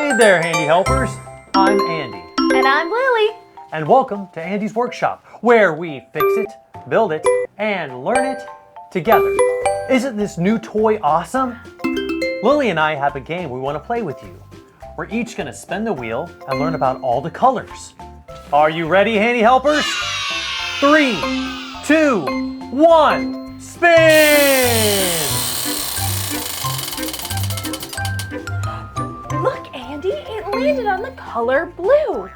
Hey there, Handy Helpers. I'm Andy. And I'm Lily. And welcome to Andy's Workshop, where we fix it, build it, and learn it together. Isn't this new toy awesome? Lily and I have a game we want to play with you. We're each going to spin the wheel and learn about all the colors. Are you ready, Handy Helpers? 3, 2, 1, spin! Look, Andy, it landed on the color blue.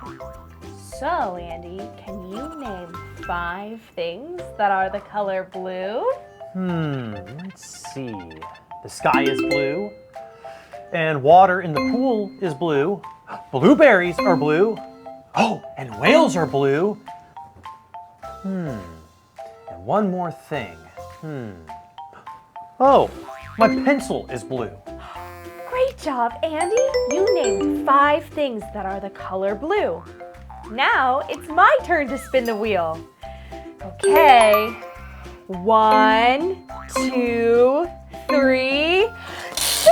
So, Andy, can you name 5 things that are the color blue? Let's see. The sky is blue, and water in the pool is blue. Blueberries are blue. Oh, and whales are blue. And one more thing. Oh, my pencil is blue. Great job, Andy. You named 5 things that are the color blue. Now it's my turn to spin the wheel. Okay. 1, 2, 3, spin!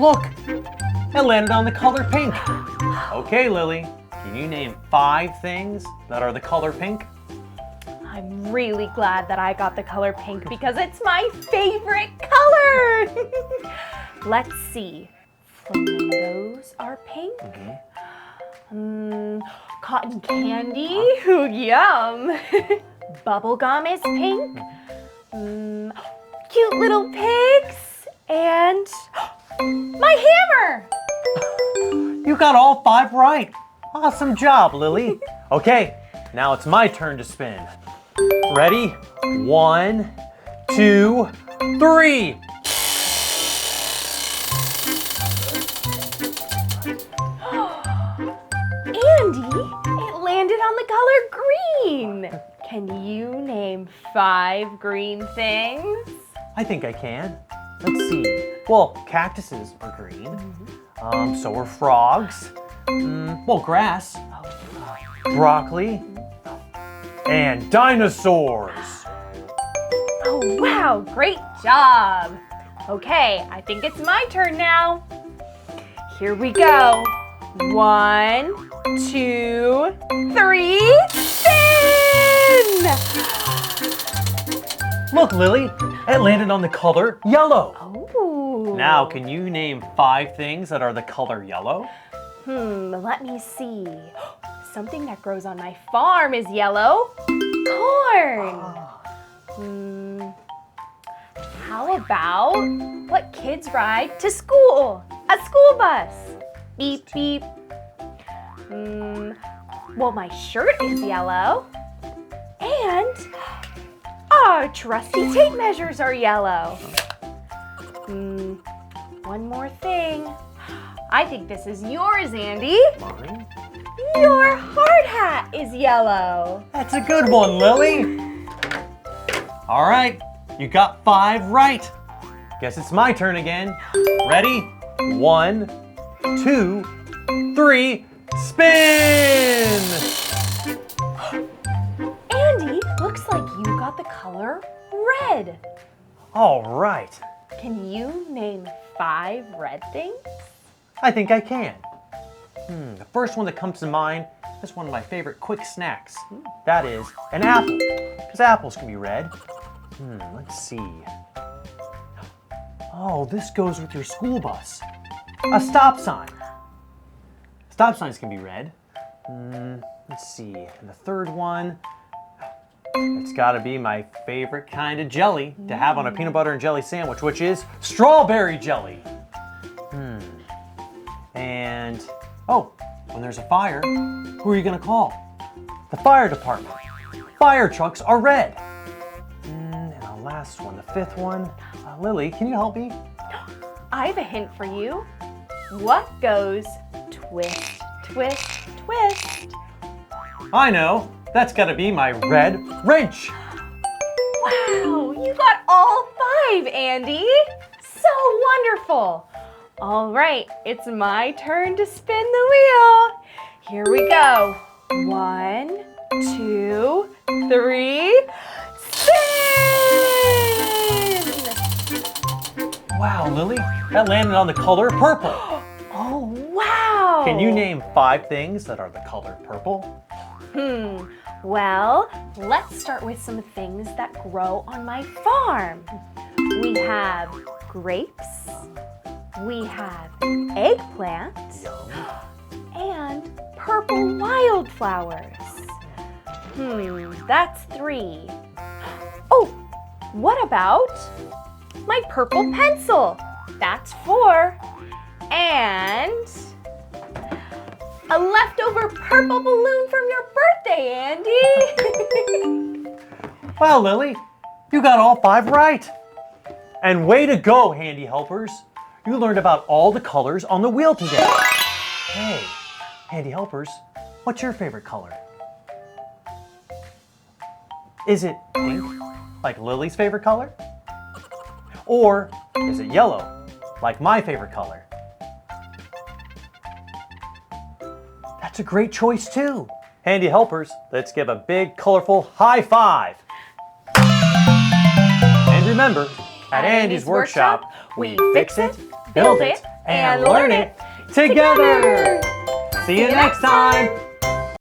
Look, it landed on the color pink. Okay, Lily, can you name 5 things that are the color pink? I'm really glad that I got the color pink because it's my favorite color. Let's see. Flamingos are pink. Cotton candy, ooh, yum. Bubblegum is pink. Cute little pigs. And my hammer. You got all 5 right. Awesome job, Lily. Okay, now it's my turn to spin. Ready? 1, 2, 3. Andy, it landed on the color green. Can you name 5 green things? I think I can. Let's see. Well, cactuses are green. So are frogs. Well, grass. Broccoli. And dinosaurs. Oh, wow, great job. Okay, I think it's my turn now. Here we go. 1, 2, 3, spin! Look, Lily, it landed on the color yellow. Oh. Now, can you name 5 things that are the color yellow? Let me see. Something that grows on my farm is yellow. Corn. How about what kids ride to school? A school bus. Beep, beep. Well, my shirt is yellow. And our trusty tape measures are yellow. One more thing. I think this is yours, Andy. Mine? Your hard hat is yellow. That's a good one, Lily. All right, you got 5 right. Guess it's my turn again. Ready? 1, 2, 3, spin! Andy, looks like you got the color red. All right, Can you name 5 red things? I think I can. The first one that comes to mind is one of my favorite quick snacks. That is an apple, because apples can be red. Let's see. Oh, this goes with your school bus. A stop sign. Stop signs can be red. Let's see. And the third one, it's got to be my favorite kind of jelly to have on a peanut butter and jelly sandwich, which is strawberry jelly. And, oh, when there's a fire, who are you going to call? The fire department. Fire trucks are red. And the last one, the 5th one. Lily, can you help me? I have a hint for you. What goes twist, twist, twist? I know. That's got to be my red wrench. Wow, you got all 5, Andy. So wonderful. All right, it's my turn to spin the wheel. Here we go. 1, 2, 3, spin! Wow, Lily, that landed on the color purple. Oh, wow! Can you name 5 things that are the color purple? Well, let's start with some things that grow on my farm. We have grapes, we have eggplant, and purple wildflowers. That's 3. Oh, what about my purple pencil? That's 4. And a leftover purple balloon from your birthday, Andy. Wow, Lily, you got all 5 right. And way to go, handy helpers. You learned about all the colors on the wheel today. Hey, handy helpers, what's your favorite color? Is it pink, like Lily's favorite color? Or is it yellow, like my favorite color? That's a great choice too. Handy helpers, let's give a big, colorful high five. And remember, at Andy's Workshop, we fix it, build it, and learn it together. See you next time.